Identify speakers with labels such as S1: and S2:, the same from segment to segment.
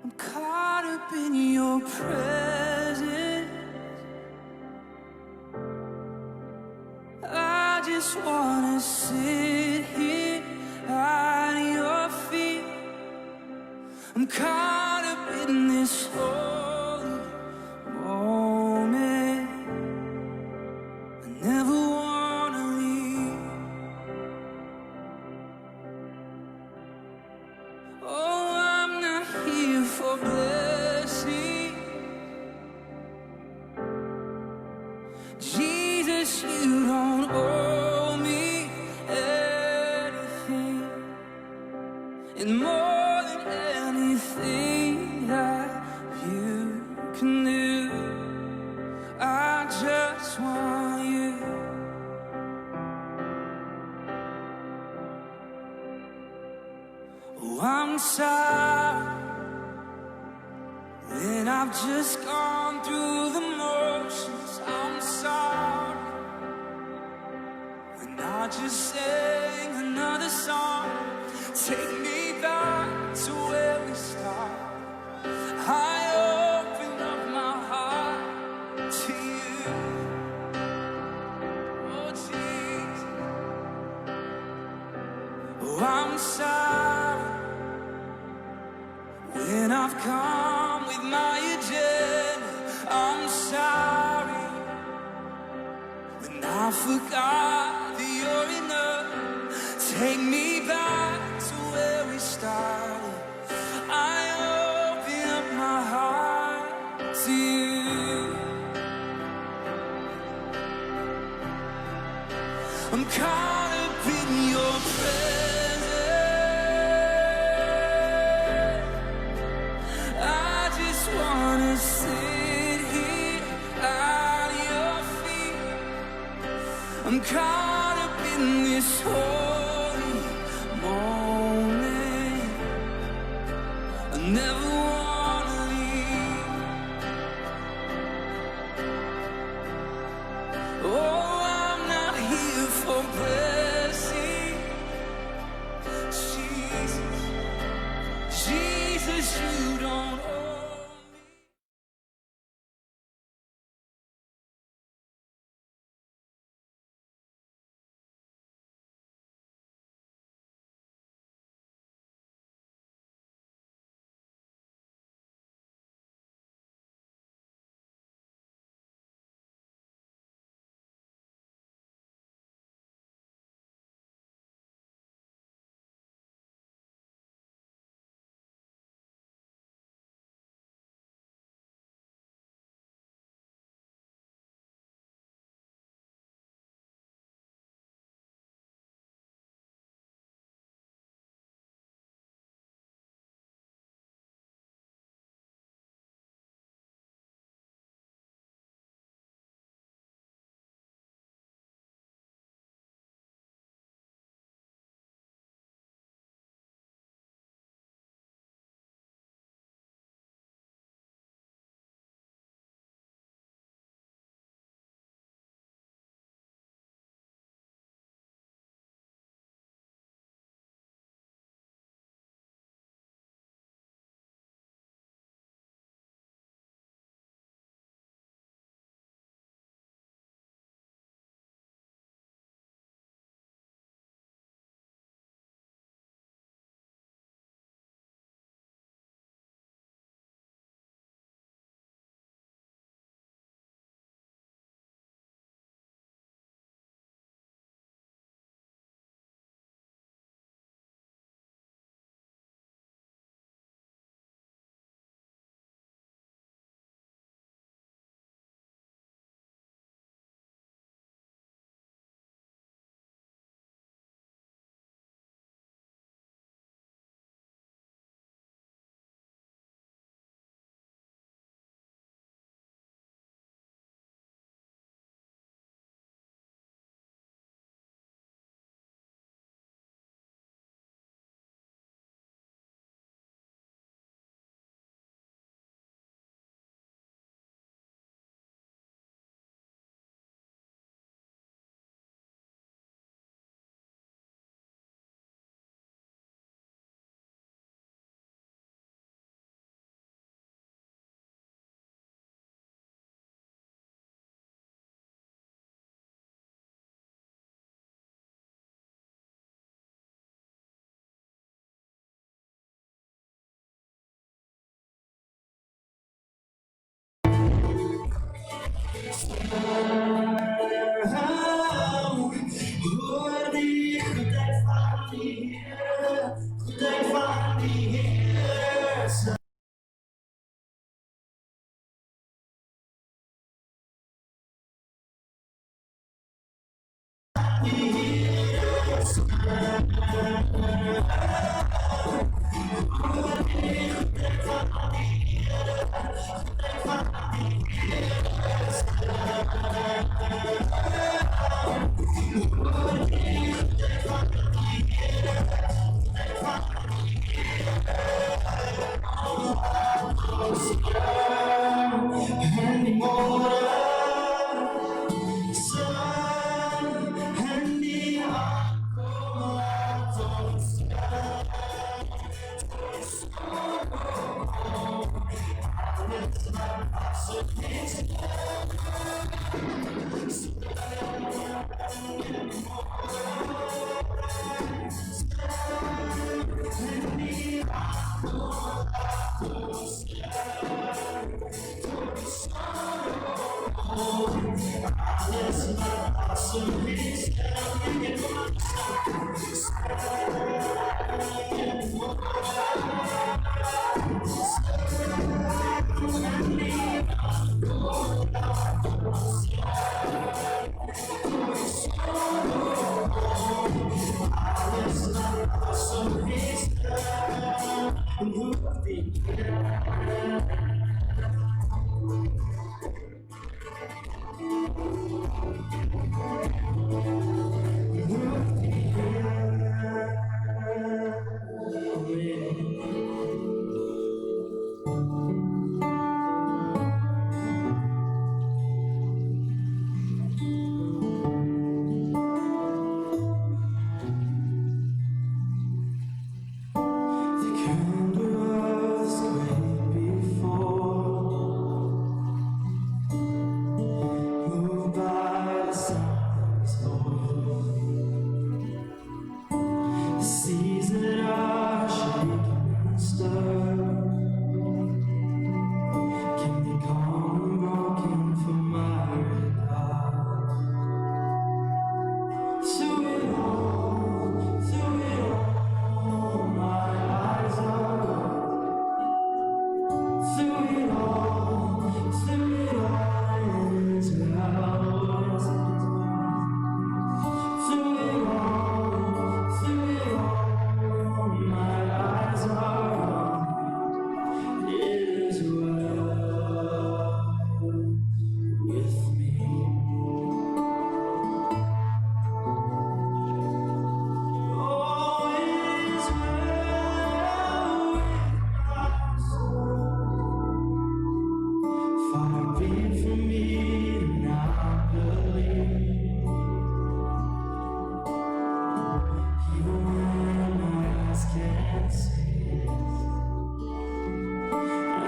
S1: I'm caught up in your presence. I just wanna sit here at your feet. I'm caught up in this holy moment. I never wanna leave. Oh, I'm not here for blessing. Jesus, you don't owe me anything. And more than anything that you can do, I just want you. Oh, I'm sorry when I've just gone through the motions. I'm sorry when I just sang another song. Take me back to where we started. I open up my heart to you. Oh, Jesus. Oh, I'm sorry when I've come with my agenda. I'm sorry when I forgot that you're enough. Take me back to where we started. I open up my heart to you. I'm caught up in your presence. I just wanna sit here at your feet. I'm caught up in this holy moment. I never wanna leave. Oh, I'm not here for blessing. Jesus, Jesus, you don't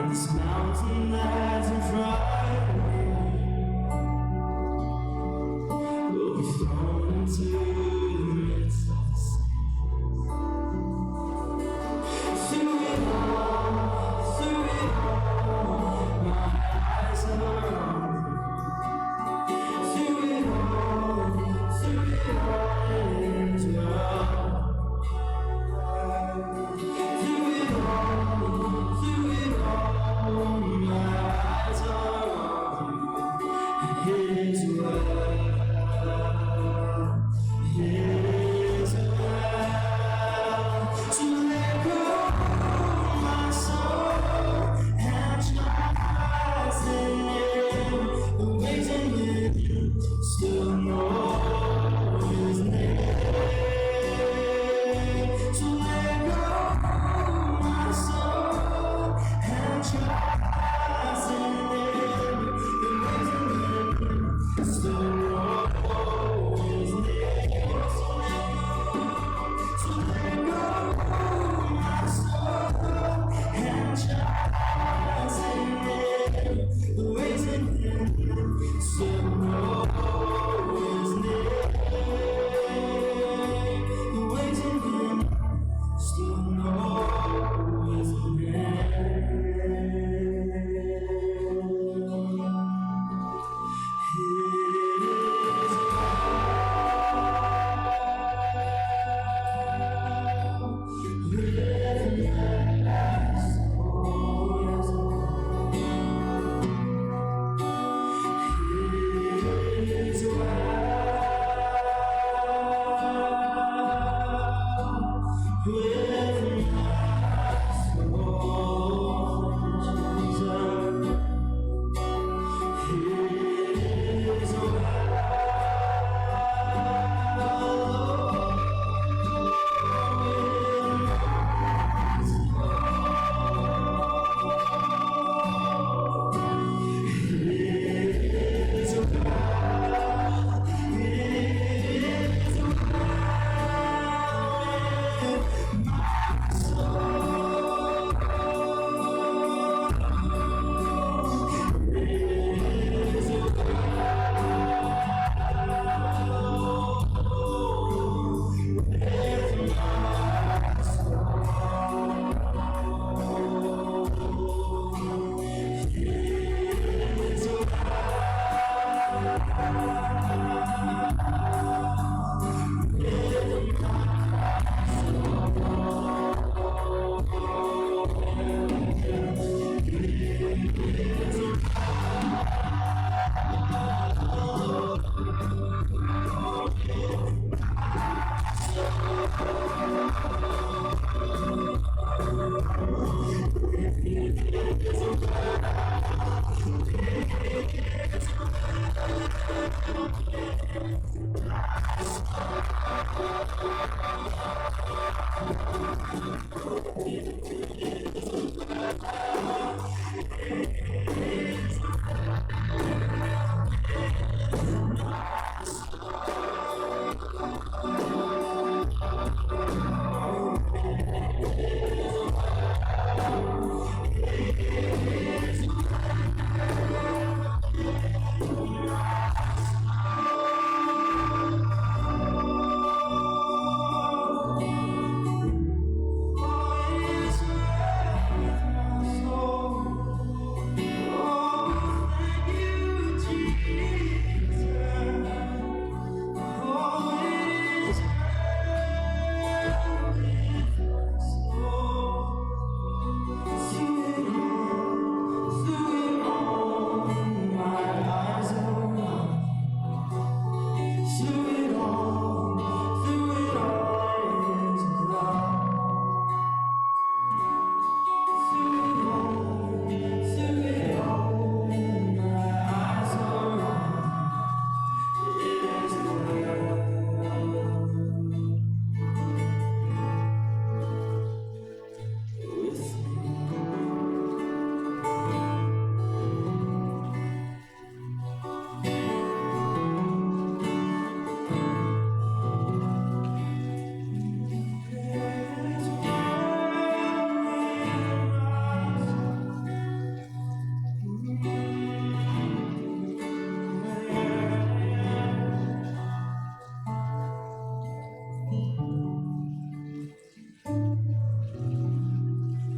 S1: This mountain that's in front of me will be thrown into the midst of the sea. Through it all, my eyes are on you. Through it all, it is well. Through it all, my eyes are on you.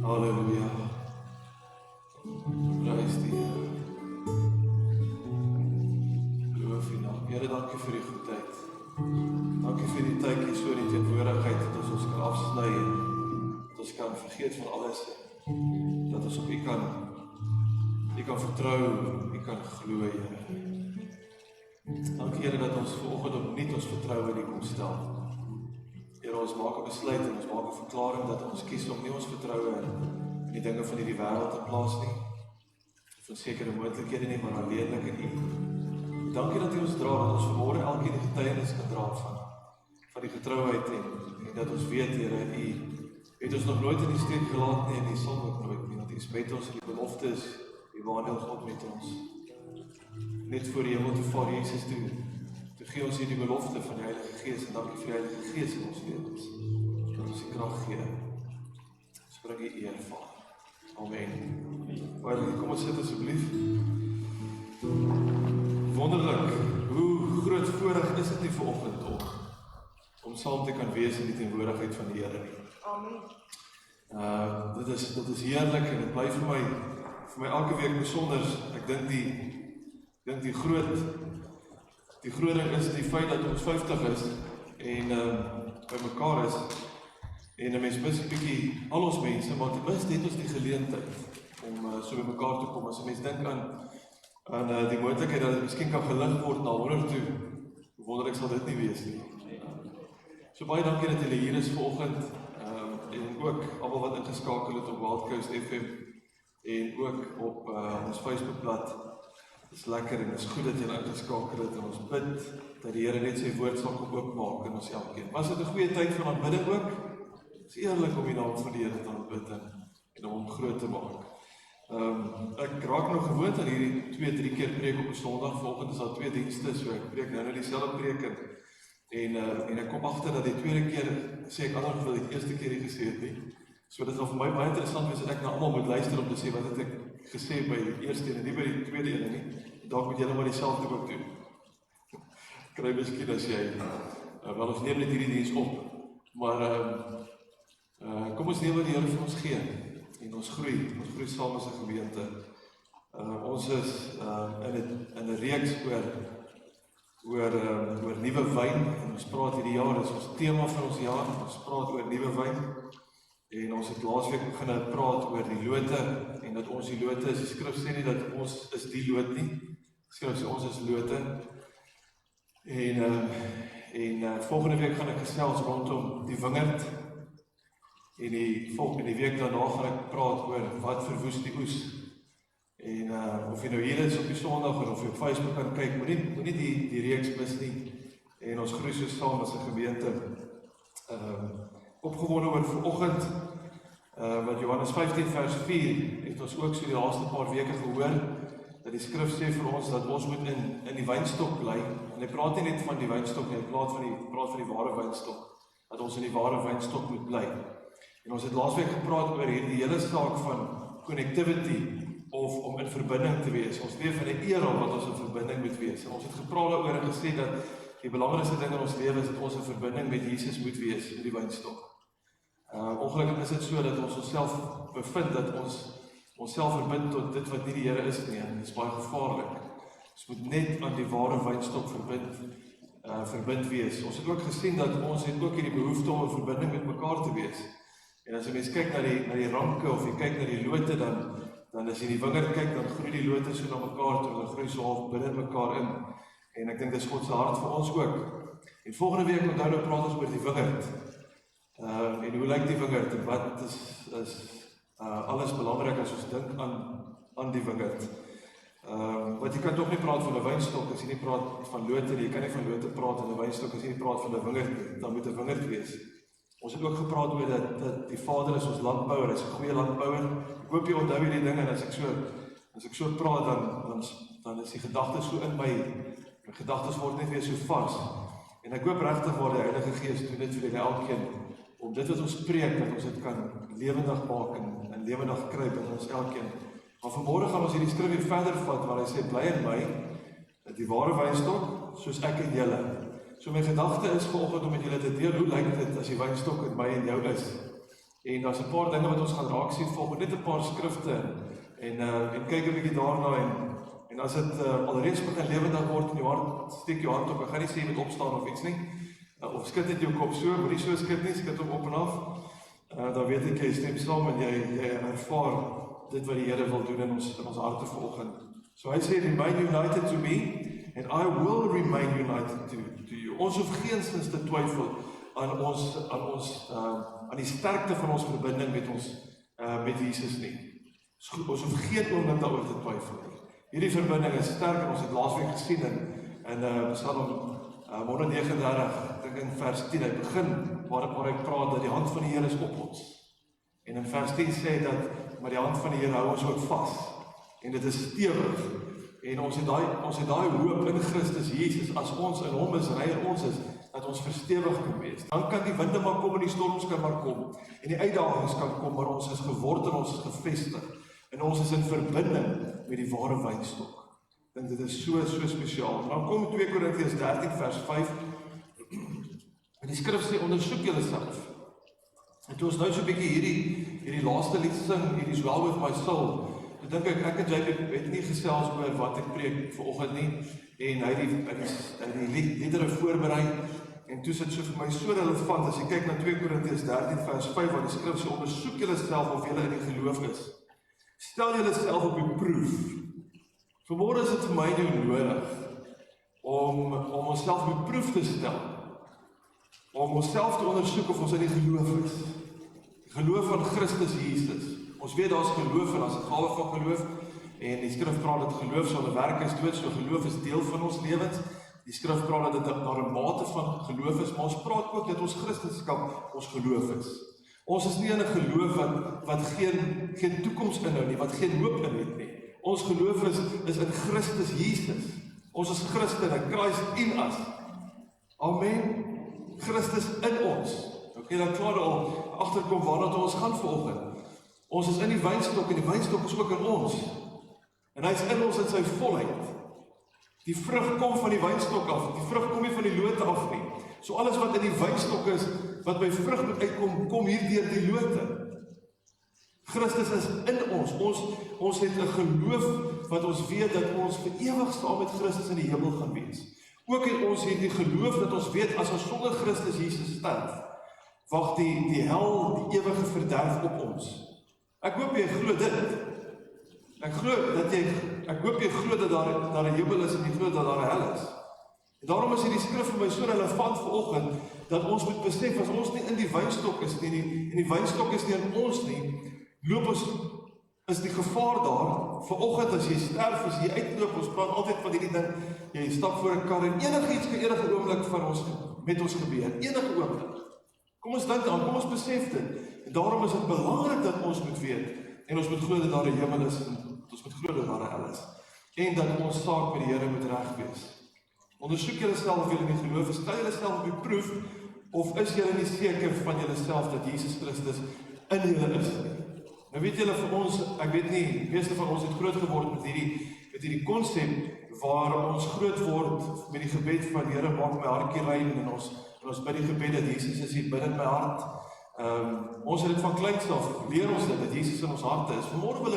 S2: Halleluja. Prys die Here. Loof U naam. Here, dankie vir die goedheid. Dankie vir die tydjie so in die teenwoordigheid dat ons kan afsny en dat ons kan vergeet van alles. Dat ons op U kan vertrou, U kan glo, Here. Dankie Here dat ons vanoggend opnuut ons vertroue in U kom stel. Here, ons maak 'n besluit en ons maak 'n verklaring dat ons kies om nie ons vertroue in die dinge van hierdie wêreld te plaas nie, van sekere moontlikhede nie, maar alleenlik in U. Dankie dat U ons dra, dat ons vanmôre elkeen die getuienis kan dra van die getrouheid en dat ons weet, Here, U het ons nog nooit in die steek gelaat nie en U sal ook nooit nie, want U is met ons in die beloftes, U wandel God met ons. Net voor die hemel toe vaar Jesus toe gee ons hier die belofte van die Heilige Gees en dankie vir die Heilige Gees in ons lewens. Dat ons die krag gee. Ons bring U eer, Vader. Amen. Kom ons sit asseblief. Wonderlik, hoe groot voorreg is dit nie vanoggend om saam te kan wees in die teenwoordigheid van die Here nie.
S3: Amen.
S2: Dit is heerlik en dit bly vir my elke week besonder. Ek dink die groot ding is die feit dat ons 50 is en by mekaar is en 'n mens mis 'n bietjie al ons mense, maar ten minste het ons die geleentheid om so by mekaar te kom. As 'n mens dink aan die moontlikheid dat dit miskien kan gelig word na 100 toe, wonderlik sal dit nie wees nie. So baie dankie dat julle hier is vanoggend en ook almal wat ingeskakel het op Wild Coast FM en ook op ons Facebookblad. Het is lekker en het is goed dat jy ingeskakel het en ons bid dat die Here net sy woord sal kom oopmaak in ons elkeen. Was dit 'n goeie tyd van aanbidding ook? Het is eerlik om die naam van die Here te aanbid en om hom groot te maak. Ek raak nou gewoond aan hierdie 2-3 keer preek op 'n Sondag. Vanoggend is daar 2 dienste, so ek preek nou dieselfde preek en ek kom agter dat die tweede keer sê ek anders wat ek die eerste keer nie gesê het nie. So dit is vir my baie interessant wees dat ek nou almal moet luister om te sê wat het ek gesê by die eerste en nie by die tweede ene nie. Dalk moet julle maar dieselfde ook doen. Kry miskien as jy wel ons neem net hierdie diens op. Maar kom ons neem wat die Here vir ons gee en ons groei saam as 'n gemeente. Ons is in 'n reeks oor nuwe wyn en ons praat hierdie jaar, dis ons tema vir ons jaar. Ons praat oor nuwe wyn. En ons het laasweek begin praat oor die lote en dat ons die lote is. Die skrif sê nie dat ons is die loot nie. Die skrif sê ons is lote. En volgende week gaan ek gesels rondom die wingerd. En die week daarna gaan ek praat oor wat verwoes die oes. En of jy nou hier is op die Sondag of jy op Facebook kan kyk, moenie die reeks mis nie. En ons groei so saam as 'n gemeente. Opgewonde oor vanoggend, wat Johannes 15 vers 4 het ons ook so die laaste paar weke gehoor, dat die skrif sê vir ons dat ons moet in die wynstok bly. En hy praat nie net van die wynstok nie, hy praat van die ware wynstok, dat ons in die ware wynstok moet bly. En ons het laasweek gepraat oor hierdie hele saak van connectivity, of om in verbinding te wees. Ons leef in 'n era wat ons in verbinding moet wees. En ons het gepraat daaroor en gesê dat die belangrikste ding in ons lewe is dat ons in verbinding met Jesus moet wees, met die wynstok. Ongelukkig is dit so dat ons onsself bevind, dat ons onsself verbind tot dit wat nie die Here is nie, en dit is baie gevaarlik. Ons moet net aan die ware wynstok verbind wees. Ons het ook gesien dat ons het ook hierdie behoefte om in verbinding met mekaar te wees. En as jy mens kyk na die ranke, of jy kyk na die lote, dan as jy die wingerd kyk, dan groei die lote so na mekaar toe, dan groei so half binne mekaar in. En ek dink dit is God se hart vir ons ook. En volgende week onthou nou praat ons oor die wingerd. En hoe lyk die wingerd? En wat is alles belangrik as ons dink aan die wingerd? Want jy kan toch nie praat van 'n wynstok as jy nie praat van lote nie. Jy kan nie van lote praat in 'n wynstok as jy nie praat van 'n wingerd nie. Dan moet 'n wingerd wees. Ons het ook gepraat oor dat die Vader is ons landbouer, hy is 'n goeie landbouer. Ek hoop jy onthou hierdie ding, en as ek so praat, dan is die gedagtes so in my gedagtes word net weer so vars. En ek hoop regtig waar die Heilige Gees doen dit vir elkeen, om dit wat ons preek, dat ons dit kan lewendig maak en lewendig kry by ons elkeen. Maar vanmôre gaan ons hierdie skrif weer verder vat, waar hy sê, bly in my, dat die ware wynstok, soos ek in julle. So my gedagte is vanoggend om met julle te deel, hoe lyk dit as die wynstok in my en jou is? En daar's 'n paar dinge wat ons gaan raak sien volgens net 'n paar skrifte, en kyk 'n bietjie daarna, en as dit alreeds begin lewendig word in jou hart, steek jou hand op. Ek gaan nie sê jy moet opstaan of iets nie, of skud dit jou kop so, moenie so skud nie, skud hom op en af. Dan weet ek jy stem saam en jy ervaar dit wat die Here wil doen in ons harte vanoggend. So hy sê, remain united to me, and I will remain united to you. Ons hoef geensins te twyfel aan die sterkte van ons verbinding met Jesus nie. Ons hoef geen oomblik daaroor te twyfel nie. Hierdie verbinding is sterk, en ons het laasweek gesien in Psalm 139, dink in vers 10, hy begin waar hy praat dat die hand van die Here is op ons. En in vers 10 sê dat, maar die hand van die Here hou ons ook vas, en dit is stewig. En ons het daai hoop in Christus Jesus, as ons in hom is en hy in ons is, dat ons verstewig kan wees. Dan kan die winde maar kom en die storms kan maar kom, en die uitdagings kan kom, maar ons is geword en ons is gevestig, en ons is in verbinding met die ware wynstok. En dit is so spesiaal. Dan kom 2 Korintiërs 13 vers 5, en die skrif sê, ondersoek julleself. En toe ons nou so 'n bietjie hierdie laaste lied sing, hierdie Dwell with my soul, dan dink ek en jy het nie gesels oor wat ek preek vanoggend nie, en hy die liedere voorberei, en toe sit so vir my so relevant, as jy kyk na 2 Korintiërs 13 vers 5, waar die skrif sê, ondersoek julleself of julle in die geloof is. Stel julleself op die proef. Vanmôre is dit vir my nou nodig, om onsself op die proef te stel, om onsself te ondersoek of ons in die geloof is. Die geloof van Christus Jesus. Ons weet daar's geloof en daar's 'n gawe van geloof, en die skrif praat dat geloof sonder werke is dood, so geloof is deel van ons lewens. Die skrif praat dat dit daar 'n mate van geloof is, maar ons praat ook dat ons Christendom ons geloof is. Ons is nie in 'n geloof wat geen toekoms inhou nie, wat geen hoop in het nie. Ons geloof is in Christus Jesus. Ons is Christene, Christ in us. Amen. Christus in ons. Okay, dan klaar al agterkom waarna ons gaan vanoggend. Ons is in die wynstok, en die wynstok is ook in ons. En hy is in ons in sy volheid. Die vrug kom van die wynstok af, die vrug kom nie van die lote af nie. So alles wat in die wynstok is, wat by vrug moet uitkom, kom hier deur die lote. Christus is in ons. Ons het 'n geloof wat ons weet dat ons vir ewig saam met Christus in die hemel gaan wees. Ook in ons het die geloof dat ons weet as ons sonder Christus Jesus sterf, wag die hel, die ewige verderf op ons. Ek hoop jy glo dit. Ek hoop jy glo dat daar 'n hemel is en jy glo dat daar 'n hel is. En daarom is hierdie skrif vir my so relevant vanoggend, dat ons moet besef, as ons nie in die wynstok is nie, en die wynstok is nie in ons nie, loop ons is die gevaar daar, vanoggend as jy sterf, as jy uitloop, ons praat altyd van hierdie ding, jy stap voor 'n kar en enigiets kan enige oomblik van ons met ons gebeur, enige oomblik. Kom ons dink aan, kom ons besef dit. En daarom is dit belangrik dat ons moet weet, en ons moet glo dat daar 'n hemel is, en ons moet glo dat daar 'n hel is, en dat ons saak met die Here moet reg wees. Ondersoek julleself of julle nie geloof is, stel julleself op die proef, of is julle nie seker van julleself dat Jesus Christus in julle is nie. Nou weet julle vir ons, ek weet nie, die meeste van ons het groot geword met hierdie konsep waar ons groot word met die gebed van Here maak my hartjie rein en ons bid die gebed dat Jesus is hier binne in my hart. Ons het dit van kleins af, leer ons dit, dat Jesus in ons harte is. Vanmôre wil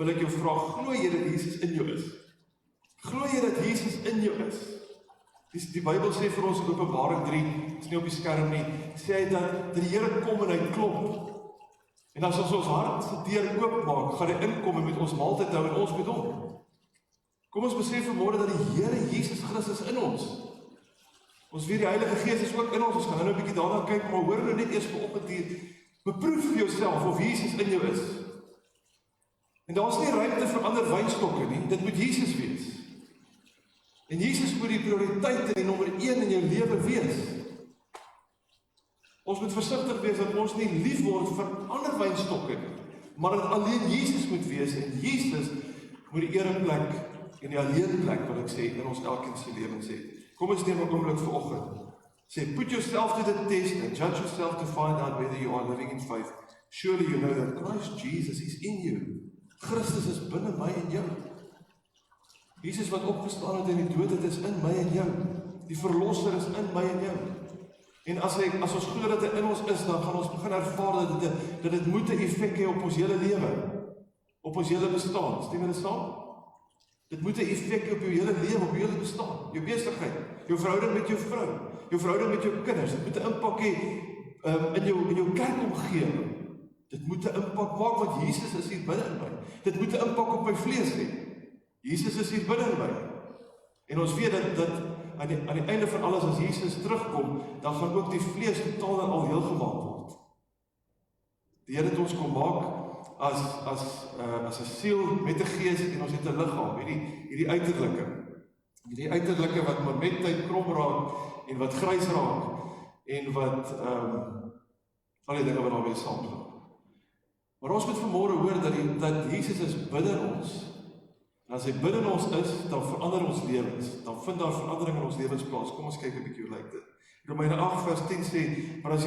S2: ek jou vra, glo jy dat Jesus in jou is? Glo jy dat Jesus in jou is? Die Bybel sê vir ons in Openbaring 3, is nie op die skerm nie, sê hy dat die Here kom en hy klop. En as ons hart se deur oopmaak, gaan hy inkom en met ons maaltyd hou en ons met hom. Kom ons besef vanmôre dat die Here Jesus Christus in ons. Ons weet die Heilige Gees is ook in ons. Ons gaan nou 'n bietjie daarna kyk, maar hoor nou net eers vanoggend hier, beproef vir jouself of Jesus in jou is. En daar's nie ruimte vir ander wynstokke nie. Dit moet Jesus wees. En Jesus moet die prioriteit en die nommer 1 in jou lewe wees. Ons moet versigtig wees dat ons nie lief word vir ander wynstokke nie, maar dat alleen Jesus moet wees en Jesus moet die ereplek en die alleenplek, wil ek sê, in ons elkeen se lewens hê. Kom ons neem 'n oomblik vanoggend. Sê, put yourself to the test and judge yourself to find out whether you are living in faith. Surely you know that Christ Jesus is in you. Christus is binne my en jou. Jesus wat opgestaan het uit die dood, dit is in my en jou. Die verlosser is in my en jou. En as ons glo dat hy in ons is, dan gaan ons begin ervaar dat dit moet 'n effek hê op ons hele lewe, op ons hele bestaan. Stem julle saam? Dit moet 'n effek hê op jou hele lewe, op jou hele bestaan, jou besigheid, jou verhouding met jou vrou, jou verhouding met jou kinders. Dit moet 'n impak hê in jou kerkomgewing. Dit moet 'n impak maak want Jesus is hier binne in my. Dit moet 'n impak op my vlees hê. Jesus is hier binne in my. En ons weet dat aan die einde van alles, as Jesus terugkom, dan gaan ook die vlees totaal en al heel gemaak word. Die Here het ons kom maak as 'n siel met 'n gees en ons het 'n liggaam, hierdie uiterlike wat maar met tyd krom raak en wat grys raak en wat al die dinge wat daarmee saamgaan. Maar ons moet vanmôre hoor dat Jesus is binne ons. En as hy binne ons is, dan verander ons lewens. Dan vind daar verandering in ons lewens plaas. Kom ons kyk 'n bietjie hoe lyk dit. Romeine 8 vers 10 sê, maar as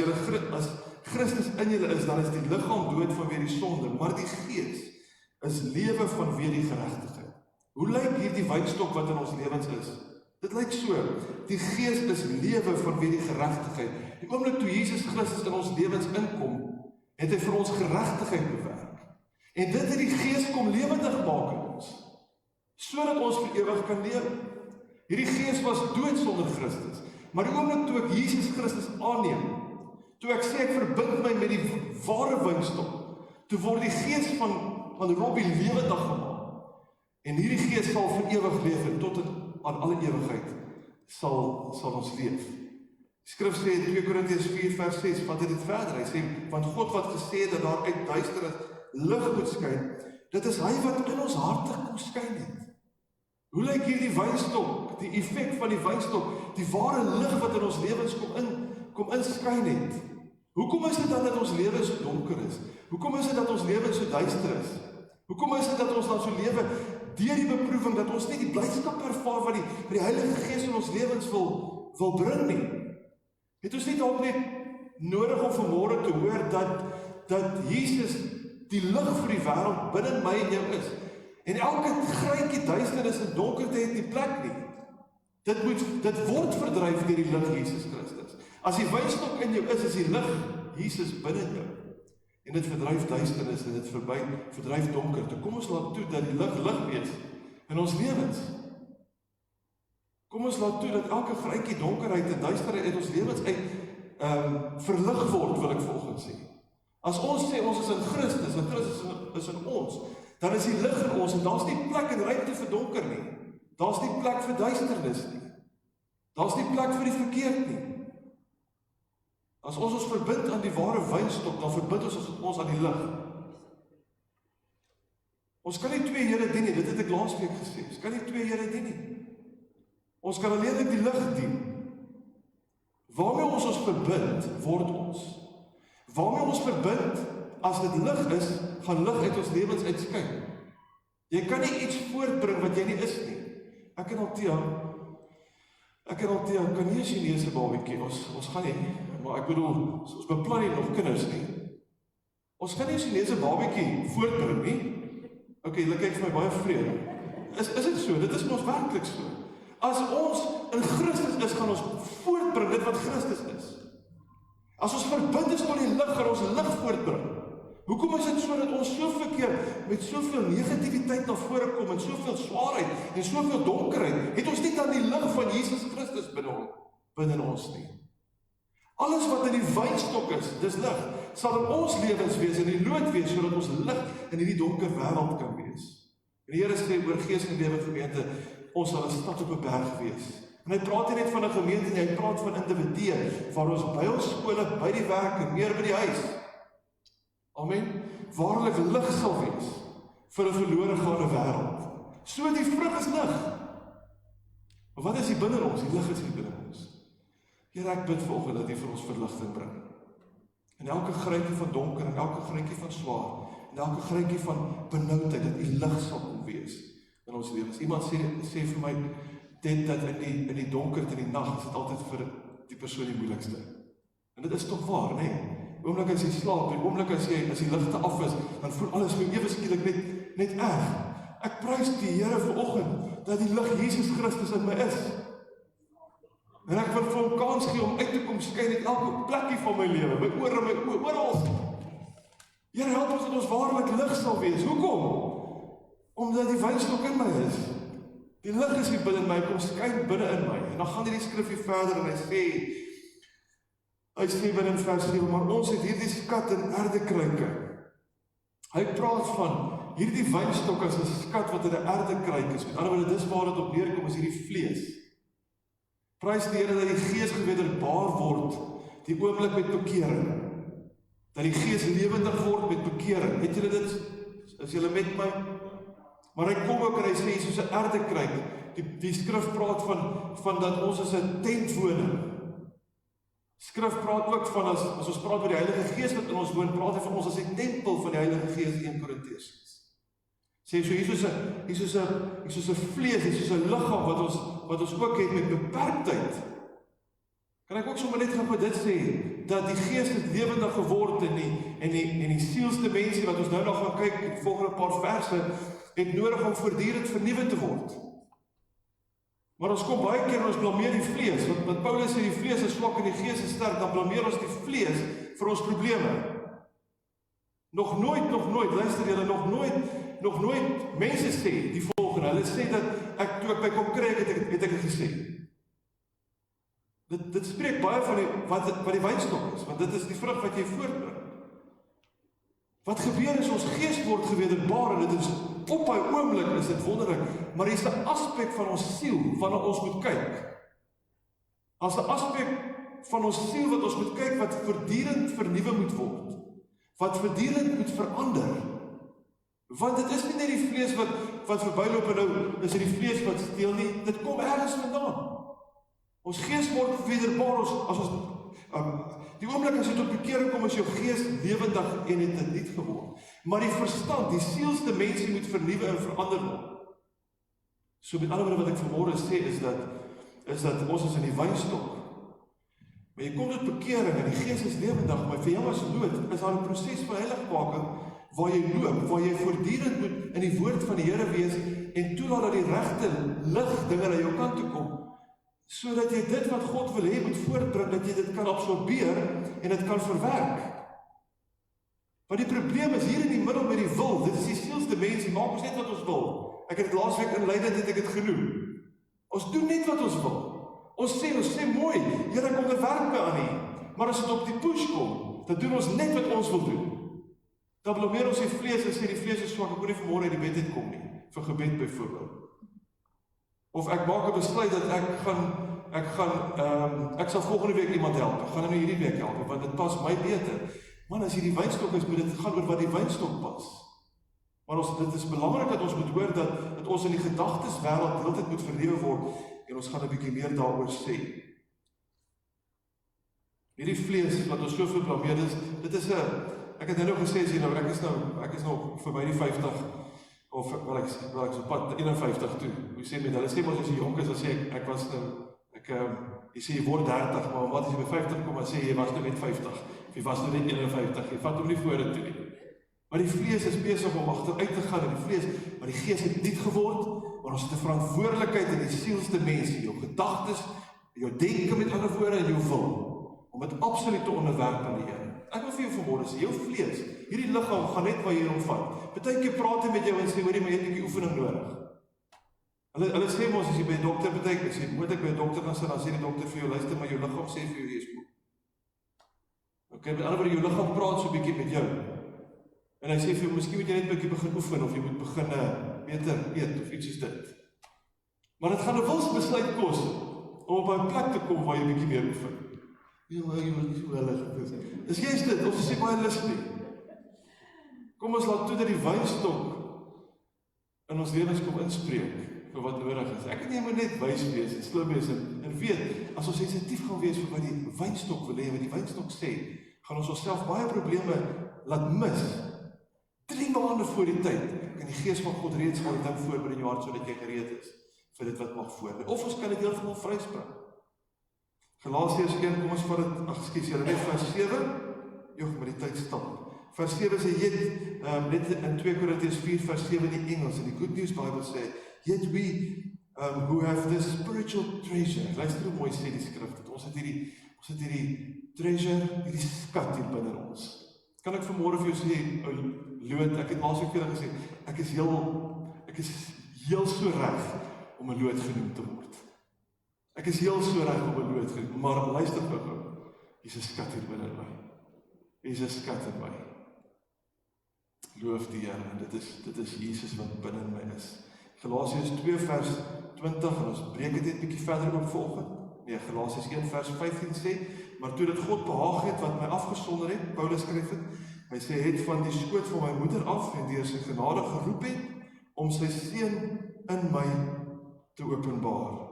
S2: Christus in julle is, dan is die liggaam dood vanweë die sonde, maar die gees is lewe vanweë die geregtigheid. Hoe lyk hierdie wynstok wat in ons lewens is? Dit lyk so, die gees is lewe vanweë die geregtigheid. Die oomblik toe Jesus Christus in ons lewens inkom, het hy vir ons geregtigheid bewerk. En dit het die gees kom lewendig maak in ons, sodat ons vir ewig kan lewe. Hierdie gees was dood sonder Christus, maar die oomblik toe ek Jesus Christus aanneem, toe ek sê ek verbind my met die ware wynstok, toe word die gees van Robbie lewendig gemaak. En hierdie gees sal vir ewig leef en tot aan alle ewigheid sal ons leef. Die skrif sê in 2 Korintiërs 4 vers 6, wat het dit verder? Hy sê, want God wat gesê het dat daar uit duisternis lig moet skyn, dit is hy wat in ons harte kom skyn het. Hoe lyk hierdie wynstok, die effek van die wynstok, die ware lig wat in ons lewens kom inskyn het? Hoekom is dit dan dat ons lewe so donker is? Hoekom is dit dat ons lewe so duister is? Hoekom is dit dat ons dan so lewe deur die beproewing, dat ons nie die blydskap ervaar wat die Heilige Gees in ons lewens wil bring nie? Het ons nie dalk net nodig om vanmôre te hoor dat Jesus die lig vir die wêreld binne my en jou is? En elke greintjie duisternis en donkerte het nie plek nie. Dit word verdryf deur die lig Jesus Christus. As die wynstok in jou is die lig Jesus binne jou. En dit verdryf duisternis en dit verdryf donkerte. Kom ons laat toe dat die lig wees in ons lewens. Kom ons laat toe dat elke greintjie donkerheid en duisterheid uit ons lewens uit verlig word, wil ek vanoggend sê. As ons sê ons is in Christus en Christus is in ons, dan is die lig in ons en daar's nie plek en ruimte vir donker nie. Daar's nie plek vir duisternis nie. Daar's nie plek vir die verkeerd nie. As ons verbind aan die ware wynstok, dan verbind ons aan die lig. Ons kan nie 2 Here dien nie, dit het ek laasweek gesê. Ons kan nie 2 Here dien nie. Ons kan alleenlik die lig dien. Waarmee ons verbind, word ons. Waarmee ons verbind, as dit lig is, gaan lig uit ons lewens uitskyn. Jy kan nie iets voortbring wat jy nie is nie. Ek en Althea kan nie 'n Chinese babietjie, ons gaan nie, maar ek bedoel, ons beplan nie nog kinders nie. Ons kan nie 'n Chinese babietjie voortbring nie. Okay, julle kyk vir my baie vreemd. Is dit so? Dit is ons werklik so. As ons in Christus is, gaan ons voortbring dit wat Christus is. As ons verbind is tot die lig, gaan ons lig voortbring. Hoekom is dit so dat ons soveel keer met soveel negativiteit na vore kom en soveel swaarheid en soveel donkerheid? Het ons nie dan die lig van Jesus Christus binne ons nie? Alles wat in die wynstok is, dis lig, sal in ons lewens wees, in die lood wees, sodat ons lig in hierdie donker wêreld kan wees. En die Here sê oor Gees en Lewe gemeente, ons sal 'n stad op 'n berg wees. En hy praat nie net van 'n gemeente nie, hy praat van individue, waar ons by ons skole, by die werk en meer by die huis. Amen. Waarlik lig sal wees vir 'n verlore gaande wêreld. So die vrug is lig. Maar wat is hier binne ons? Die lig is hier binne ons. Here, ek bid vanoggend dat U vir ons verligting bring. En elke greintjie van donker, en elke greintjie van swaar, en elke greintjie van benoudheid, dat U lig sal kom wees in ons lewens. Iemand sê vir my, dat in die donkerte, in die nag, is dit altyd vir die persoon die moeilikste. En dit is tog waar, nee? Die oomblik as jy slaap, die oomblik as die ligte af is, dan voel alles vir ewe skielik net erg. Ek prys die Here vanoggend dat die lig Jesus Christus in my is. En ek wil vir hom kans gee om uit te kom skyn uit elke plekkie van my lewe, my ore, my oë, oral. Here, help ons dat ons waarlik lig sal wees. Hoekom? Omdat die wynstok in my is. Die lig is hier binne in my, kom skyn binne in my. En dan gaan hierdie skrifgie verder en hy sê binne in vers 7, maar ons het hierdie skat in erdekruike. Hy praat van hierdie wynstok as 'n skat wat in 'n erdekruik is. Met ander woorde, dis waar dit op neerkom, is hierdie vlees. Prys die Here dat die Gees gewederbaar word, die oomblik met bekering. Dat die Gees lewendig word met bekering. Het julle dit? Is julle met my? Maar hy kom ook en hy sê, soos 'n erdekruik. Die skrif praat van dat ons is 'n tentwoning. Skrif praat ook van, as ons praat oor die Heilige Gees wat in ons woon, praat hy van ons as die tempel van die Heilige Gees, 1 Korintiërs. Sê so, hier soos 'n vlees, hier soos 'n liggaam wat ons ook het met beperktheid. Kan ek ook sommer net gou dit sê, dat die Gees het lewendig geword en die sielsdimensie wat ons nou nog gaan kyk, die volgende paar verse, het nodig om voortdurend vernuwe te word. Maar ons kom baie keer en ons blameer die vlees, want Paulus sê die vlees is swak en die Gees is sterk, dan blameer ons die vlees vir ons probleme. Nog nooit, luister julle, nog nooit mense sê die volgende, hulle sê dat toe ek by kom kry, het ek gesê. Dit spreek baie van wat die wynstok is, want dit is die vrug wat jy voortbring. Wat gebeur is, ons gees word gewederbaar, en dit is op hy oomblik, is dit wonderlik, maar hier is 'n aspek van ons siel, waarna ons moet kyk. As 'n aspek van ons siel wat ons moet kyk, wat voortdurend vernuwe moet word, wat voortdurend moet verander. Want dit is nie net die vlees wat verbyloop en nou is dit die vlees wat steel nie, dit kom ergens vandaan. Ons gees word wederbaar, die oomblik as jy tot bekering kom, is jou gees lewendig en het dit niet geword. Maar die verstand, die sielsdimensie moet vernuwe en verander word. So met ander woorde wat ek vanmôre sê, is dat ons is in die wynstok. Maar jy kom tot bekering en die gees is lewendig, maar vir jou as lood is daar 'n proses van heiligmaking waar jy loop, waar jy voortdurend moet in die woord van die Here wees en toelaat dat die regte lig dinge na jou kant toe kom, sodat jy dit wat God wil hê moet voortbring, dat jy dit kan absorbeer en dit kan verwerk. Want die probleem is hier in die middel met die wil, dit is die sielsdimensie, maak ons net wat ons wil. Ek het dit laasweek inleidend het ek dit genoem. Ons doen net wat ons wil. Ons sê mooi, Here, ek onderwerp my aan U. Maar as dit op die push kom, dan doen ons net wat ons wil doen. Dan blameer ons die vlees en sê die vlees is swak, ek moet nie vanmôre uit die bed uitkom nie, vir gebed byvoorbeeld. Of ek maak 'n besluit dat ek sal volgende week iemand help. Ek gaan nou hierdie week help, want dit pas my beter. Man, as jy die wynstok is, moet dit gaan oor wat die wynstok pas. Maar dit is belangrik dat ons moet hoor dat ons in die gedagteswêreld heeltyd moet verlewe word en ons gaan 'n bietjie meer daaroor sê. Hierdie vlees wat ons soveel blameer is, dit is ek het nou gesê, ek is nou verby die 50 of wel ek is op pad 51 toe. Hoe sê met hulle sê maar as jy jonk is, dan sê ek was nou jy sê jy word 30, maar wat as jy by 50 kom en sê jy was nou net 50 of jy was nou net 51, jy vat hom nie vorentoe nie. Maar die vlees is besig om agteruit te gaan in die vlees, maar die gees het nuut geword, maar ons het 'n verantwoordelikheid in die sielsdimensie, jou gedagtes, jou denke met ander woorde en jou wil, om dit absoluut te onderwerp aan die Here. Ek wil vir jou vanmôre sê, jou vlees, hierdie liggaam gaan net waar jy hom vat. Partykeer praat hy met jou en sê, hoorie, maar jy het 'n bietjie oefening nodig. Hulle sê mos as jy by 'n dokter partykeer sê, moet ek by 'n dokter gaan sit, dan sê die dokter vir jou, luister, maar jou liggaam sê vir jou jy is moeg. Okay, met ander woorde, jou liggaam praat so 'n bietjie met jou. En hy sê vir jou, miskien moet jy net 'n bietjie begin oefen of jy moet begin beter eet of iets soos dit. Maar dit gaan 'n wilsbesluit kos om op 'n plek te kom waar jy 'n bietjie meer oefen. Jy moet nie so wellig. Dis juist dit, ons sê baie lus nie. Kom ons laat toe dat die wynstok in ons lewens kom inspreek vir wat nodig is. Ek en jy moet net wys wees en slim wees en weet, as ons sensitief gaan wees vir wat die wynstok wil hê, wat die wynstok sê, gaan ons onsself baie probleme laat mis. 3 maande voor die tyd, kan die Gees van God reeds al die ding voorberei in jou hart, sodat jy gereed is vir dit wat mag voorbring. Of ons kan dit heeltemal vryspring. Galasiërs 1, kom ons vat dit, julle net vers 7, met die tyd stap. Vers 7 sê, net in 2 Korintiërs 4 vers 7 in die Engels, en die Good News Bible sê, yet we who have this spiritual treasure, luister hoe mooi sê die skrif, dat ons het hierdie treasure, hierdie skat hier binne ons. Kan ek vanmôre vir jou sê, lood, ek het al so veel gesê, ek is heel so reg om 'n lood genoem te word. Ek is heel so reg om 'n lood genoem, maar luister gou, hier's 'n skat hier binne in my. Hier's 'n skat in my. Loof die Here, en dit is Jesus wat binne in my is. Galasiërs 2 vers 20, en ons breek dit net 'n bietjie verder op vanoggend. Nee, Galasiërs 1 vers 15 sê, maar toe dit God behaag het wat my afgesonder het, Paulus skryf dit, hy sê, het van die skoot van my moeder af en deur sy genade geroep het, om sy seun in my te openbaar.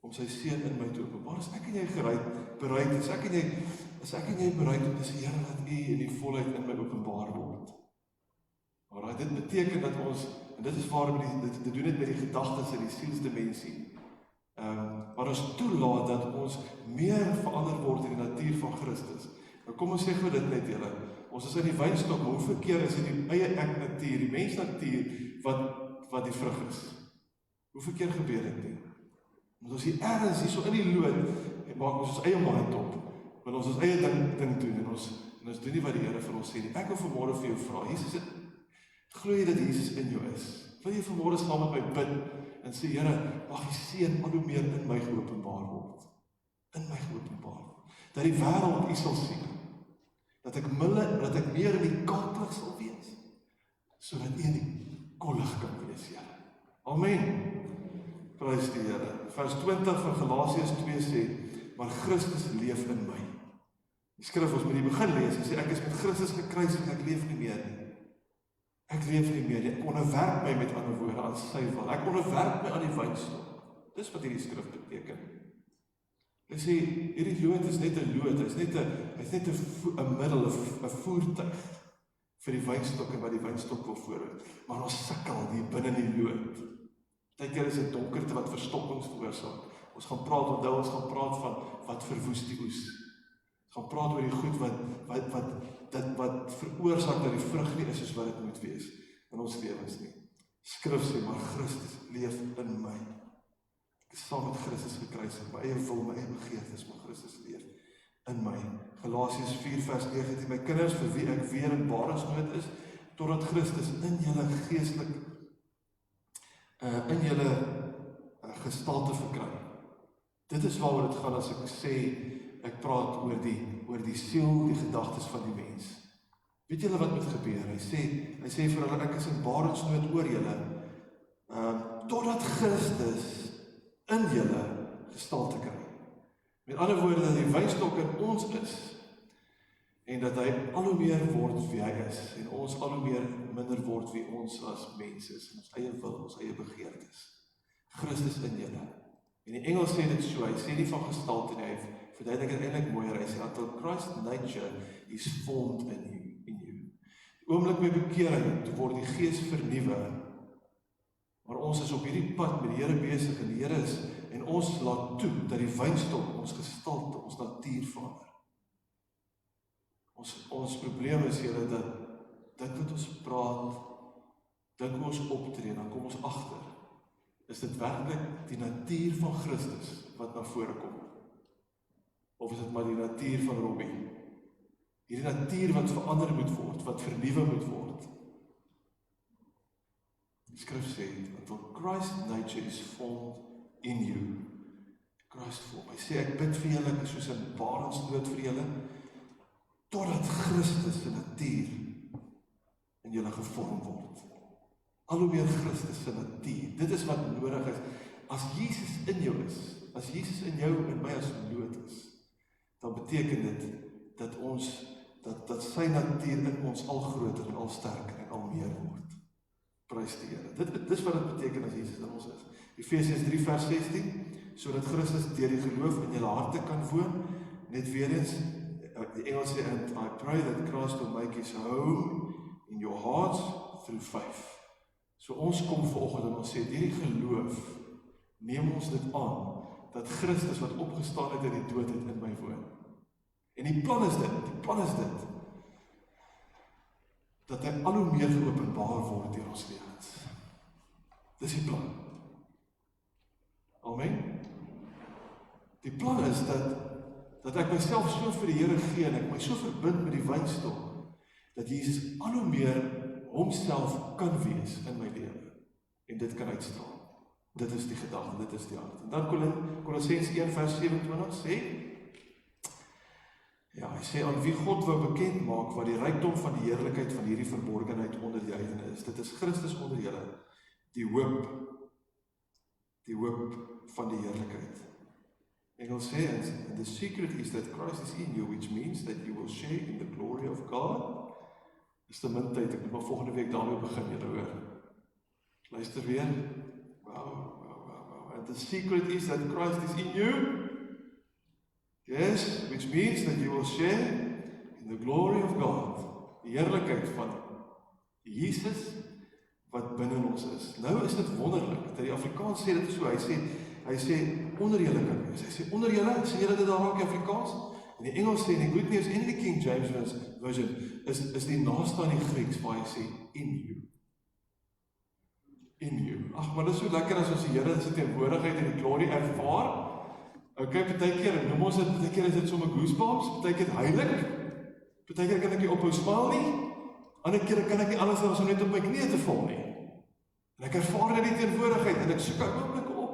S2: Om sy seun in my te openbaar. Is ek en jy bereid, is ek en jy bereid om te sê, Here, laat U in die volheid in my openbaar word. Maar dit beteken dat ons, en dit is waarom dit doen dit met die gedagtes in die sielsdimensie, waar ons toelaat dat ons meer verander word in die natuur van Christus. Nou kom ons sê gou dit net julle, ons is in die wynstok, hoeveel keer is in die eie ek natuur, die mensnatuur, wat die vrug is? Hoeveel keer gebeur dit nie? Want ons hier ergens, hier so in die lood, maak ons eie mind op, want ons eie ding doen, en ons doen nie wat die Here vir ons sê nie. Ek wil vanmôre vir jou vra, Jesus, glo jy dat Jesus in jou is? Wil jy vanmôre saam met my bid, en sê, Here, mag die seën al hoe meer in my geopenbaar word. In my geopenbaar word. Dat die wêreld U sal sien. Dat ek meer in die kalklig sal wees. Sodat U in die kollig kan wees, Here. Amen. Prys die Here. Vers 20 van Galasiërs 2 sê, maar Christus leef in my. Die skrif ons moet die begin lees, hy sê, ek is met Christus gekruisig en ek leef nie meer nie. Ek leef nie meer nie, ek onderwerp my met ander woorde aan sy wil, ek onderwerp my aan die wynstok. Dis wat hierdie skrif beteken. Hy sê, hierdie lood is net 'n lood, hy is net 'n middel, 'n voertuig vir die wynstok en wat die wynstok wil voorhou. Maar ons sukkel hier binne in die lood. Partykeer is dit donkerte wat verstoppings veroorsaak. Ons gaan praat van wat verwoes die oes. Ons gaan praat oor die goed wat veroorsaak dat die vrug nie is soos wat dit moet wees in ons lewens nie. Skrif sê, maar Christus leef in my. Ek is saam met Christus gekruisig, my eie wil, my eie begeertes, maar Christus leef in my. Galasiërs 4 vers 19, my kinders, vir wie ek weer in baringsnood is, totdat Christus in julle geestelik, in julle gestalte verkry. Dit is waaroor dit gaan as ek sê, ek praat oor die siel, die gedagtes van die mens. Weet julle wat moet gebeur? Hy sê vir hulle, ek is in baringsnood oor julle, totdat Christus in julle gestalte kry. Met ander woorde, dat die wynstok in ons is, en dat hy al hoe meer word wie hy is, en ons al hoe meer minder word wie ons as mens is, ons eie wil, ons eie begeertes. Christus in julle. En die Engels sê dit so, hy sê nie van gestalte nie, hy verduidelik dit eintlik mooier, hy sê, until Christ's nature is formed in you. Die oomblik met bekering, toe word die gees vernuwe, maar ons is op hierdie pad met die Here besig, en die Here is, en ons laat toe, dat die wynstok ons gestalte, ons natuur verander. Ons probleem is julle dat dit wat ons praat, dit hoe ons optree, dan kom ons agter, is dit werklik die natuur van Christus wat na vore kom? Of is dit maar die natuur van Robbie? Hierdie natuur wat verander moet word, wat vernuwe moet word. Die skrif sê, until Christ's nature is formed in you. Christ vorm. Hy sê, ek bid vir julle, ek is soos 'n barensnood vir julle, totdat Christus se natuur in julle gevorm word. Al hoe meer Christus se natuur. Dit is wat nodig is. As Jesus in jou is, as Jesus in jou en my as nood is, dan beteken dit dat ons, dat sy natuur in ons al groter en al sterker en al meer word. Prys die Here. Dit is wat dit beteken as Jesus in ons is. Efesiërs 3 vers 16, sodat Christus deur die geloof in julle harte kan woon. Net weer eens, die Engels sê, and I pray that Christ will make his home in your hearts through faith. So ons kom vanoggend en ons sê, deur die geloof, neem ons dit aan, dat Christus wat opgestaan het uit die dood het in my woon. En die plan is dit, dat hy al hoe meer geopenbaar word deur ons lewens. Dis die plan. Amen. Die plan is dat ek myself so vir die Here gee, en ek my so verbind met die wynstok, dat Jesus al hoe meer homself kan wees in my lewe. En dit kan uitstraal. Dit is die gedagte, dit is die hart. En dan Kolossense 1 vers 27 sê, ja, hy sê, aan wie God wou bekend maak, wat die rykdom van die heerlikheid van hierdie verborgenheid onder die heidene is. Dit is Christus onder julle, die hoop van die heerlikheid. Engels sê, and the secret is that Christ is in you, which means that you will share in the glory of God. Dis te min tyd, ek moet maar volgende week daarmee begin, julle hoor. Luister weer. Wow. And the secret is that Christ is in you. Yes, which means that you will share in the glory of God. Die heerlikheid van Jesus wat binne ons is. Nou is dit wonderlik, dat die Afrikaans sê dit so, hy sê onder julle kan wees. Hy sê onder julle, sê julle dit daar raak die Afrikaans? En die Engels sê, die Good News en die King James Version, is die naaste aan die Grieks, waar hy sê, in you. In you. Ag, maar dit is so lekker as ons die Here se teenwoordigheid en die glorie ervaar. Okay, partykeer, noem ons dit, partykeer is dit sommer goosebumps, partykeer heilig, partykeer kan ek nie ophou smaal nie, ander keer kan ek nie alles as om net op my knieë te val nie. En ek ervaar net die teenwoordigheid, en ek soek uit oomblikke op.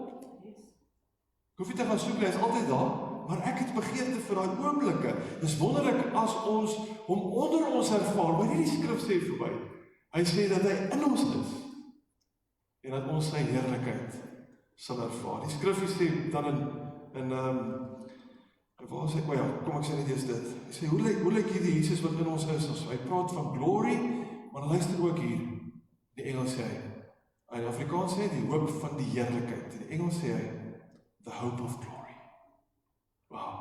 S2: Ek hoef nie te gaan soek, hy is altyd daar, maar ek het begeerte vir daai oomblikke. Dis wonderlik as ons hom onder ons ervaar, maar nie die skrif sê verby. Hy sê dat hy in ons is, en dat ons sy heerlikheid sal ervaar. Die skrif sê dan waar sê, kom ek sê net eers dit. Hy sê, hoe lyk hierdie Jesus wat in ons is? Hy praat van glory, maar luister ook hier. Die Engels sê hy, in Afrikaans sê hy, die hoop van die heerlikheid. In die Engels sê hy, the hope of glory. Wow.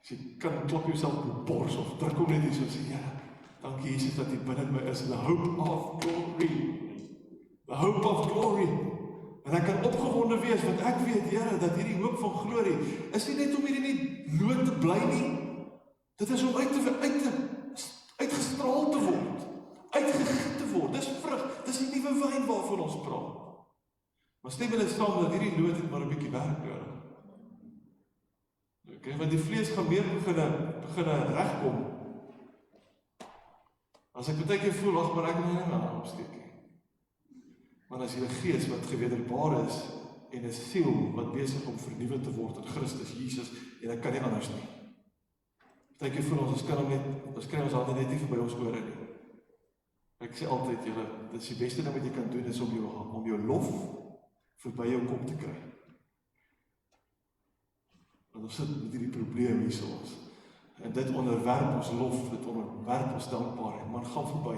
S2: As jy kan klap jouself op die bors, of druk hom net hier so sê, ja, dankie Jesus dat jy binne my is, the hope of glory. The hope of glory. En ek kan opgewonde wees, want ek weet, Here, dat hierdie hoop van glorie, is nie net om hierdie nie lood te bly nie, dit is om uitgestraal te word, uitgegiet te word, dis vrug, dis die nuwe wyn waarvan ons praat. Maar stem hulle saam, dat hierdie lood het maar 'n bietjie werk nodig. Okay, want die vlees gaan meer begin regkom, as ek baie keer voel, ag, maar ek moet nie meer opsteek nie. Maar as jy 'n gees wat gewederbaar is, en 'n siel wat besig om vernuwe te word in Christus Jesus, en ek kan nie anders nie. Baie keer voel ons kry ons hande net nie verby ons ore nie. Ek sê altyd, julle, dit is die beste ding wat jy kan doen, is om jou lof verby jou kop te kry. Want ons sit met hierdie probleem hier soms. En dit onderwerp ons lof, dit onderwerp ons dankbaarheid, maar gaan verby,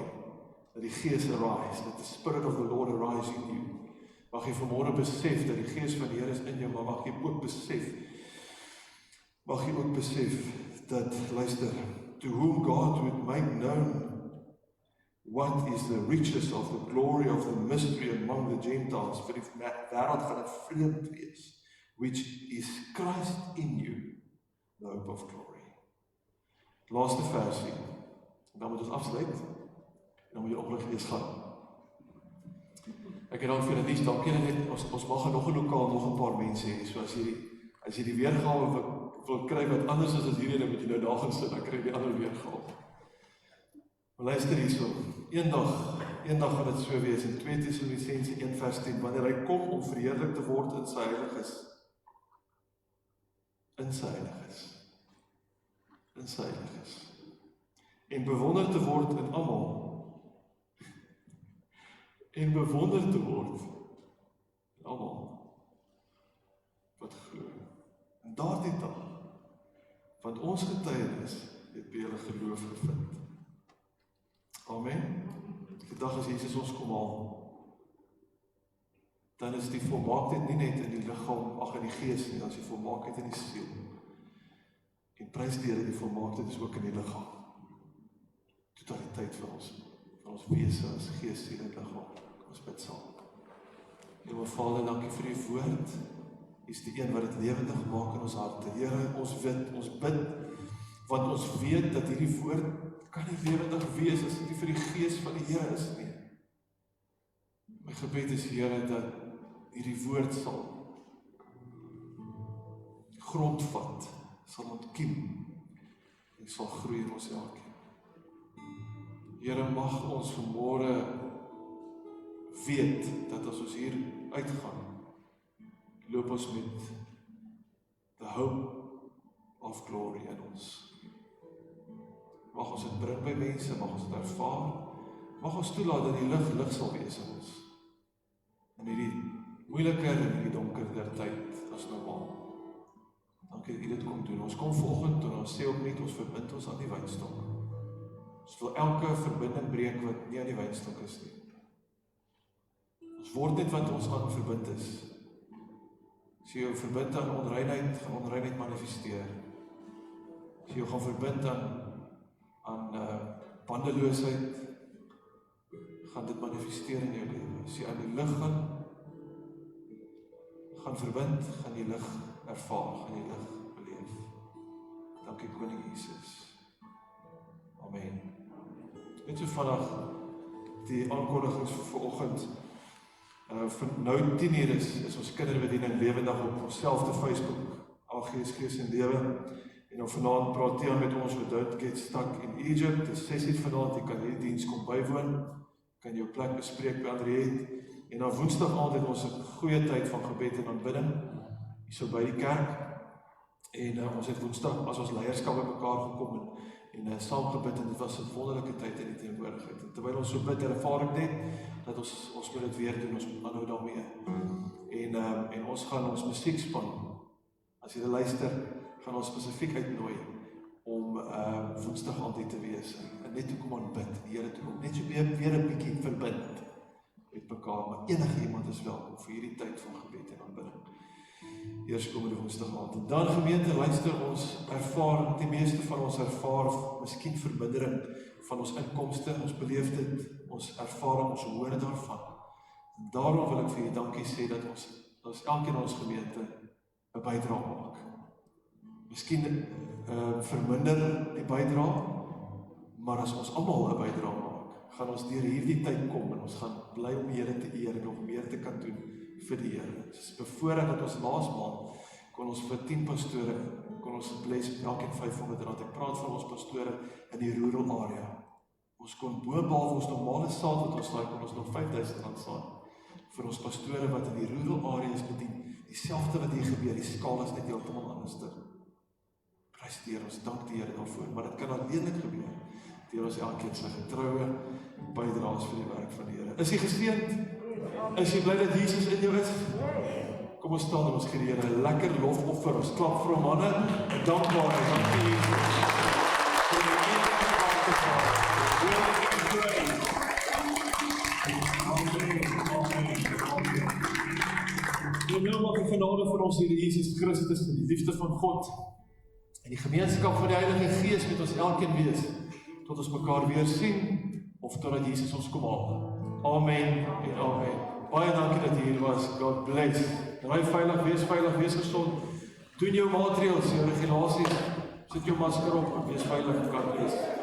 S2: dat die Gees arise, that the Spirit of the Lord arise in you. Mag jy vanmorgen besef, dat die Gees van die Here is in jou, maar mag jy ook besef, dat, luister, to whom God would make known what is the riches of the glory of the mystery among the Gentiles, vir die wêreld gaan dit vreemd wees, which is Christ in you, the hope of glory. Laaste versie, dan moet ons afsluit, en dan moet jy ongelukkig lees gaan. Ek het dan vir die nuus, dalk net, ons mag nog 'n lokaal, nog 'n paar mense hê, so as jy die weergawe wil kry wat anders is as hierdie, dan moet jy nou daar gaan sit, dan kry jy die ander weergawe. Maar luister hierso, eendag gaan dit so wees, in 2 Tessalonisense 1 vers 10, wanneer hy kom om verheerlik te word in sy heiliges, en bewonder te word in almal, wat glo. En daardie dag, want ons getuienis het by julle geloof gevind. Amen. Die dag as Jesus ons kom haal, dan is die volmaaktheid nie net in die liggaam, in die gees nie, dan is die volmaaktheid in die siel. En prys die Here, die volmaaktheid is ook in die liggaam. Totaliteit vir ons wese as gees, siel en liggaam. Ons bid saam. Heer Vader, dankie vir die woord. U is die een wat dit lewendig maak in ons harte. Here, ons bid, want ons weet dat hierdie woord kan nie lewendig wees as dit nie vir die Gees van die Here is nie. My gebed is, Here, dat hierdie woord sal grondvat, sal ontkiem en sal groei in ons elkeen. Here, mag ons vanmôre weet dat as ons hier uitgaan, loop ons met the hope of glory in ons. Mag ons dit bring by mense, mag ons dit ervaar, mag ons toelaat dat die lig sal wees in ons. In hierdie moeiliker en hierdie donkerder tyd as normaal. Dankie dat U dit kom doen. Ons kom vanoggend en ons sê ook net, ons verbind ons aan die wynstok. Ons wil elke verbinding breek wat nie aan die wynstok is nie. Ons word net wat ons aan verbind is. As jy jou verbind aan onreinheid, gaan onreinheid manifesteer. As jy jou gaan verbind aan bandeloosheid, gaan dit manifesteer in jou lewe. As jy aan die lig gaan verbind, gaan jy lig ervaar, gaan jy lig beleef. Dankie Koning Jesus. Amen. Net so vandag die aankondigings vir vanoggend. Nou 10 uur is ons kinderbediening lewendig op ons selfde Facebook, AGS Gees en Lewe. En dan vanaand praat Tia met ons oor Don't Get Stuck in Egypt. Dis 6 uur vanaand, jy kan hierdie diens kom bywoon, kan jou plek bespreek by Andriet. En dan Woensdag aand het ons 'n goeie tyd van gebed en aanbidding hier so by die kerk. En ons het Woensdag as ons leierskap by mekaar gekom en saam gebid, en dit was 'n wonderlike tyd in die teenwoordigheid. En terwyl ons so bid, ervaar ek net dat ons moet dit weer doen, ons moet aanhou daarmee. En ons gaan ons musiekspan, as jy luister, gaan ons spesifiek uitnooi om Woensdag aand hier te wees en net toe kom aanbid, die Here toe kom, net so weer 'n bietjie verbind met mekaar, maar enige iemand is welkom vir hierdie tyd van gebed en aanbidding. Eerskomende Woensdag aand. En dan gemeente, luister, ons ervaar, die meeste van ons ervaar miskien vermindering van ons inkomste, ons beleef dit, ons ervaring, ons hoor daarvan. En daarom wil ek vir julle dankie sê dat ons elkeen in ons gemeente 'n bydrae maak. Miskien verminder die bydrae, maar as ons almal 'n bydrae maak, gaan ons deur hierdie tyd kom en ons gaan bly om die Here te eer en nog meer te kan doen vir die Here. Dit is bevoorreg dat ons laas maand kon ons vir 10 pastore, kon ons bless elkeen R500. Ek praat van ons pastore in die rural area. Ons kon boonop ons normale saad wat ons daai kon ons nog R5000 saad vir ons pastore wat in die rural areas bedien. Dieselfde wat hier gebeur, die skaal is net heeltemal anders. Prys die Here, ons dank die Here daarvoor, maar dit kan alleenlik gebeur deur ons elkeen sy getroue bydraes vir die werk van die Here. Is jy geseënd? Is jy bly dat Jesus in jou is? Kom ons staan en ons gee die Here 'n lekker lofoffer. Ons klap vir hom hande en dankbaarheid. Dankie Jesus. Die naam van die genade van ons Here Jesus Christus, die liefde van God, en die gemeenskap van die Heilige Gees met ons elkeen wees, tot ons mekaar weer sien, of totdat Jesus ons kom haal. Amen en amen. Baie dankie dat jy hier was. God bless. Ry veilig, wees gesond. Doen jou maatreëls, jou regulasies, sit jou masker op en wees veilig. God bless.